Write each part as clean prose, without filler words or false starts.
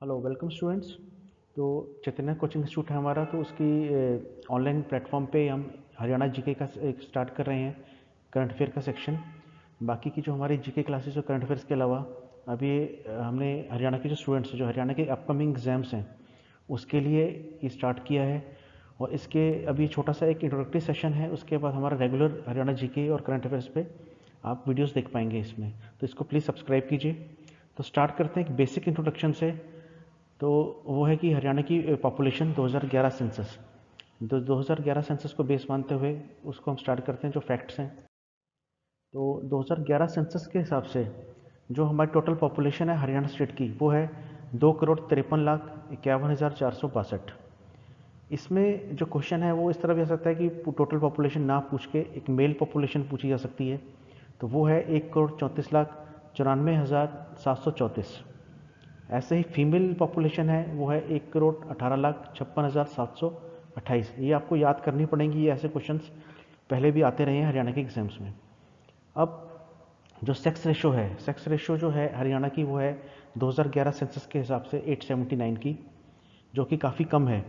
Hello welcome students. तो चैतन्य coaching institute है हमारा, तो उसकी ऑनलाइन प्लेटफॉर्म पे हम हरियाणा जीके का एक स्टार्ट कर रहे हैं, करंट अफेयर का सेक्शन। बाकी की जो हमारी जीके क्लासेस और करंट अफेयर्स के अलावा अभी हमने हरियाणा के जो स्टूडेंट्स हैं, जो हरियाणा के अपकमिंग एग्जाम्स हैं, उसके लिए ये स्टार्ट किया है। और इसके अभी छोटा सा एक इंट्रोडक्टरी सेशन है, उसके बाद हमारा रेगुलर हरियाणा जीके और करंट अफेयर्स पे आप वीडियोस देख पाएंगे इसमें। तो इसको प्लीज़ सब्सक्राइब कीजिए। तो स्टार्ट करते हैं एक बेसिक इंट्रोडक्शन से। तो वो है कि हरियाणा की पॉपुलेशन 2011 सेंसस, 2011 सेंसस को बेस मानते हुए उसको हम स्टार्ट करते हैं, जो फैक्ट्स हैं। तो 2011 सेंसस के हिसाब से जो हमारी टोटल पॉपुलेशन है हरियाणा स्टेट की, वो है 2,53,51,462। इसमें जो क्वेश्चन है वो इस तरह भी आ सकता है कि टोटल पॉपुलेशन ना पूछ के एक मेल पॉपुलेशन पूछी जा सकती है। तो वो है 1,34,94,734। ऐसे ही फीमेल पॉपुलेशन है, वो है 1,18,56,728। ये आपको याद करनी पड़ेंगी, ये ऐसे क्वेश्चंस पहले भी आते रहे हैं हरियाणा के एग्जाम्स में। अब जो सेक्स रेशो है, सेक्स रेशो जो है हरियाणा की, वो है 2011 सेंसस के हिसाब से 879 की, जो कि काफ़ी कम है।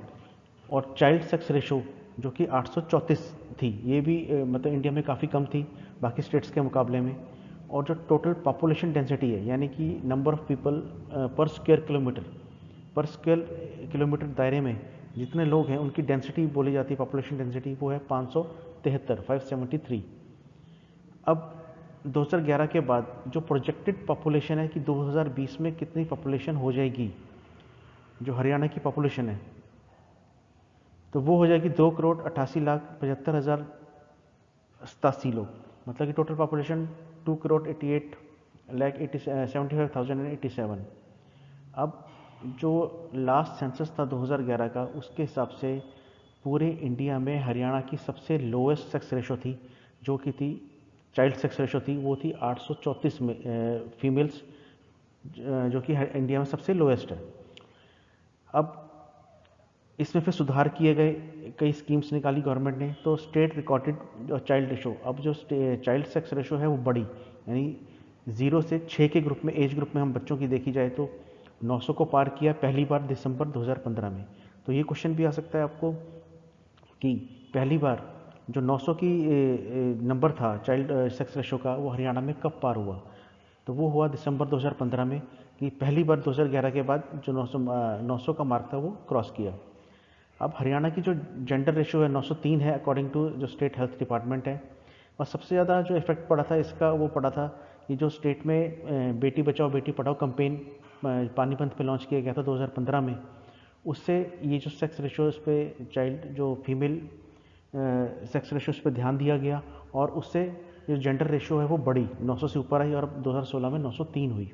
और चाइल्ड सेक्स रेशो जो कि 834 थी, ये भी मतलब इंडिया में काफ़ी कम थी बाकी स्टेट्स के मुकाबले में। और जो टोटल पॉपुलेशन डेंसिटी है, यानी कि नंबर ऑफ पीपल पर स्क्वायर किलोमीटर, पर स्क्वायर किलोमीटर दायरे में जितने लोग हैं उनकी डेंसिटी बोली जाती है, पॉपुलेशन डेंसिटी, वो है 573। अब 2011 के बाद जो प्रोजेक्टेड पॉपुलेशन है कि 2020 में कितनी पॉपुलेशन हो जाएगी, जो हरियाणा की पॉपुलेशन है, तो वो हो जाएगी 2,78,75,087 लोग। मतलब कि टोटल पॉपुलेशन 2,88,75,087। अब जो लास्ट सेंसस था 2011 का, उसके हिसाब से पूरे इंडिया में हरियाणा की सबसे लोएस्ट सेक्स रेशो थी, जो कि थी चाइल्ड सेक्स रेशो थी, वो थी 834 में फीमेल्स, जो कि इंडिया में सबसे लोएस्ट है। अब इसमें फिर सुधार किए गए, कई स्कीम्स निकाली गवर्नमेंट ने। तो स्टेट रिकॉर्डेड जो चाइल्ड रेशो, अब जो चाइल्ड सेक्स रेशो है वो बढ़ी, यानी 0 से 6 के ग्रुप में, एज ग्रुप में हम बच्चों की देखी जाए तो 900 को पार किया पहली बार दिसंबर 2015 में। तो ये क्वेश्चन भी आ सकता है आपको कि पहली बार जो 900 की नंबर था चाइल्ड सेक्स रेशो का, वो हरियाणा में कब पार हुआ। तो वो हुआ दिसंबर 2015 में, कि पहली बार 2011 के बाद जो 900 का मार्क था वो क्रॉस किया। अब हरियाणा की जो जेंडर रेशो है 903 है, अकॉर्डिंग टू जो स्टेट हेल्थ डिपार्टमेंट है। और सबसे ज़्यादा जो इफेक्ट पड़ा था इसका, वो पड़ा था कि जो स्टेट में बेटी बचाओ बेटी पढ़ाओ कैंपेन पानीपत पे लॉन्च किया गया था 2015 में, उससे ये जो सेक्स रेशो, इस पर चाइल्ड जो फीमेल सेक्स रेशो, इस पर ध्यान दिया गया। और उससे जो जेंडर रेशो है वो बढ़ी, 900 से ऊपर आई, और 2016 में 903 हुई।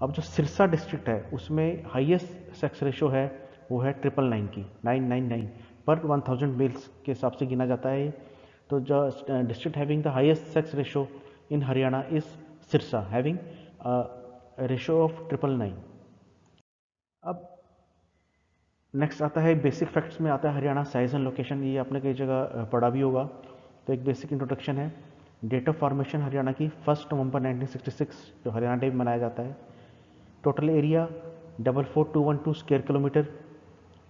अब जो सिरसा डिस्ट्रिक्ट है उसमें हाईएस्ट सेक्स रेशो है, वो है 999 की, 999 पर 1000 मेल्स के हिसाब से गिना जाता है। तो जो district having the highest sex ratio in Haryana is Sirsa, having ratio of 999। अब नेक्स्ट आता है बेसिक फैक्ट्स में, आता है हरियाणा साइज एंड लोकेशन। ये आपने कई जगह पढ़ा भी होगा। तो एक बेसिक इंट्रोडक्शन है। डेट ऑफ फॉर्मेशन हरियाणा की 1 नवंबर 1966, जो हरियाणा डे मनाया जाता है। Total area 44,212 square kilometre.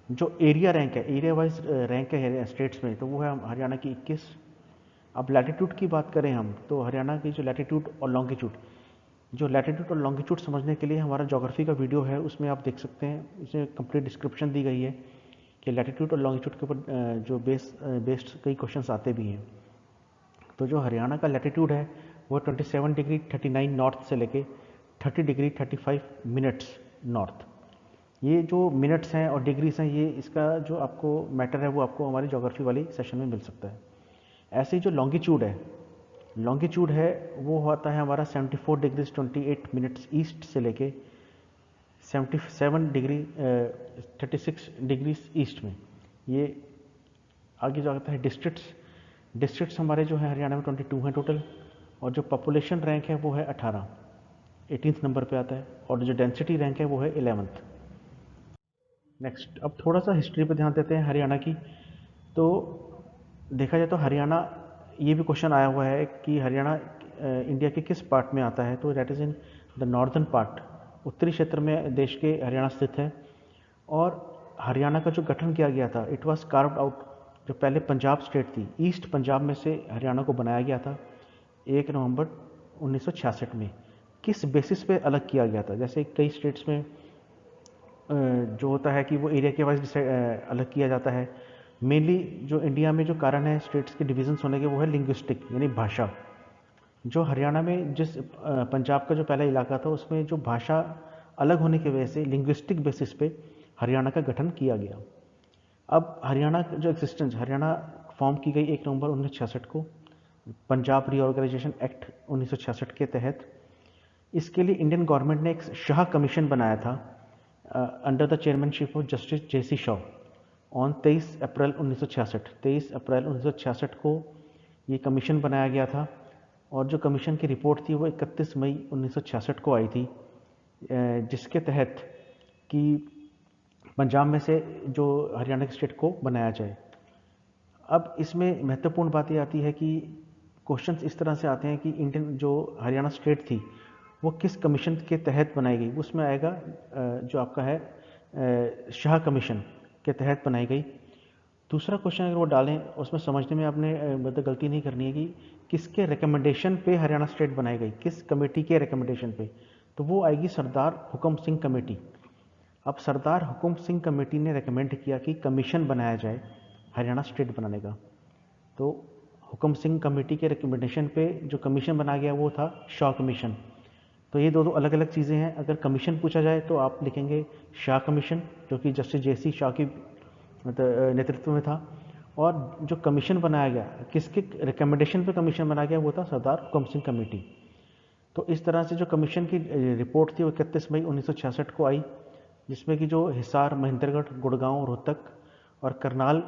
जो एरिया रैंक है, एरिया वाइज रैंक है स्टेट्स में, तो वो है हरियाणा की 21। अब लैटिट्यूड की बात करें हम, तो हरियाणा की जो लैटिट्यूड और लॉन्गिट्यूड, जो लैटिट्यूड और लॉन्गिट्यूड समझने के लिए हमारा ज्योग्राफी का वीडियो है, उसमें आप देख सकते हैं, इसमें कंप्लीट डिस्क्रिप्शन दी गई है कि लैटिट्यूड और लॉन्गिट्यूड के ऊपर जो बेस्ड कई क्वेश्चंस आते भी हैं। तो जो हरियाणा का लैटिट्यूड है वो 27 डिग्री 39 नॉर्थ से लेके 30 डिग्री 35 मिनट्स नॉर्थ। ये जो मिनट्स हैं और डिग्रीज हैं, ये इसका जो आपको मैटर है वो आपको हमारी ज्योग्राफी वाली सेशन में मिल सकता है। ऐसे ही जो लॉन्गिट्यूड है, लॉन्गिट्यूड है वो होता है हमारा 74 डिग्रीज 28 मिनट्स ईस्ट से लेके 77 डिग्री 36 डिग्रीज ईस्ट में। ये आगे जो आता है डिस्ट्रिक्ट्स, डिस्ट्रिक्ट्स हमारे जो है हरियाणा में 22 हैं टोटल। और जो पॉपुलेशन रैंक है वो है 18th नंबर पे आता है। और जो डेंसिटी रैंक है वो है 11th। नेक्स्ट, अब थोड़ा सा हिस्ट्री पे ध्यान देते हैं हरियाणा की। तो देखा जाए तो हरियाणा, ये भी क्वेश्चन आया हुआ है कि हरियाणा इंडिया के किस पार्ट में आता है। तो that is in the northern part उत्तरी क्षेत्र में देश के हरियाणा स्थित है। और हरियाणा का जो गठन किया गया था, इट वाज कार्व्ड आउट, जो पहले पंजाब स्टेट थी, ईस्ट पंजाब में से हरियाणा को बनाया गया था 1 नवंबर 1966 में। किस बेसिस पे अलग किया गया था? जैसे कई स्टेट्स में जो होता है कि वो एरिया के वाइज अलग किया जाता है। मेनली जो इंडिया में जो कारण है स्टेट्स के डिविजन्स होने के, वो है लिंग्विस्टिक, यानी भाषा। जो हरियाणा में जिस पंजाब का जो पहला इलाका था, उसमें जो भाषा अलग होने की वजह से लिंग्विस्टिक बेसिस पे हरियाणा का गठन किया गया। अब हरियाणा जो एग्जिस्टेंस, हरियाणा फॉर्म की गई 1 नवंबर 1966 को, पंजाब रीऑर्गेनाइजेशन एक्ट 1966 के तहत। इसके लिए इंडियन गवर्नमेंट ने एक शाह कमीशन बनाया था under the chairmanship of justice J C Shah on 23 अप्रैल 1966। 23 अप्रैल 1966 को ये कमीशन बनाया गया था। और जो कमीशन की रिपोर्ट थी वो 31 मई 1966 को आई थी, जिसके तहत कि पंजाब में से जो हरियाणा के स्टेट को बनाया जाए। अब इसमें महत्वपूर्ण बात ये आती है कि क्वेश्चंस इस तरह से आते हैं कि इंडियन जो हरियाणा स्टेट थी वो किस कमीशन के तहत बनाई गई। उसमें आएगा जो आपका है शाह कमीशन के तहत बनाई गई। दूसरा क्वेश्चन अगर वो डालें, उसमें समझने में आपने मतलब गलती नहीं करनी है कि किसके रिकमेंडेशन पे हरियाणा स्टेट बनाई गई, किस कमेटी के रिकमेंडेशन पे। तो वो आएगी सरदार हुकम सिंह कमेटी। अब सरदार हुकम सिंह कमेटी ने रिकमेंड किया कि कमीशन बनाया जाए हरियाणा स्टेट बनाने का। तो हुकम सिंह कमेटी के रिकमेंडेशन पे जो कमीशन बनाया गया वो था शाह कमीशन। तो ये दो अलग अलग चीज़ें हैं। अगर कमीशन पूछा जाए तो आप लिखेंगे शाह कमीशन, जो कि जस्टिस जेसी शाह की मतलब नेतृत्व में था। और जो कमीशन बनाया गया, किसके रिकमेंडेशन पे कमीशन बनाया गया, वो था सरदार हुकम सिंह कमेटी। तो इस तरह से जो कमीशन की रिपोर्ट थी वो 31 मई 1966 को आई, जिसमें कि जो हिसार, महेंद्रगढ़, गुड़गांव, रोहतक और करनाल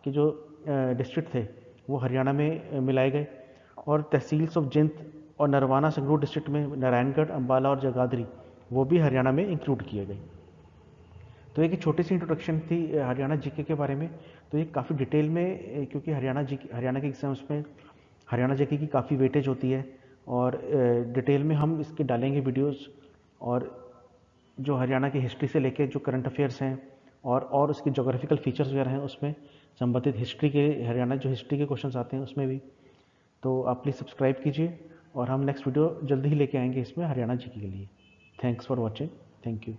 के जो डिस्ट्रिक्ट थे वो हरियाणा में मिलाए गए। और तहसील्स ऑफ जिंद और नरवाना संगरूर डिस्ट्रिक्ट में नारायणगढ़, अंबाला और जगाधरी वो भी हरियाणा में इंक्लूड किए गए। तो एक छोटी सी इंट्रोडक्शन थी हरियाणा जीके के बारे में। तो ये काफ़ी डिटेल में, क्योंकि हरियाणा के एग्जाम्स में हरियाणा जीके की काफ़ी वेटेज होती है और डिटेल में हम इसके डालेंगे वीडियोस। और जो हरियाणा की हिस्ट्री से लेके जो करंट अफेयर्स हैं और उसके जोग्राफिकल फीचर्स वगैरह हैं, उसमें संबंधित हिस्ट्री के, हरियाणा जो हिस्ट्री के क्वेश्चंस आते हैं उसमें भी। तो आप प्लीज़ सब्सक्राइब कीजिए और हम नेक्स्ट वीडियो जल्दी ही लेके आएंगे इसमें हरियाणा जीके के लिए। Thanks for watching. Thank you.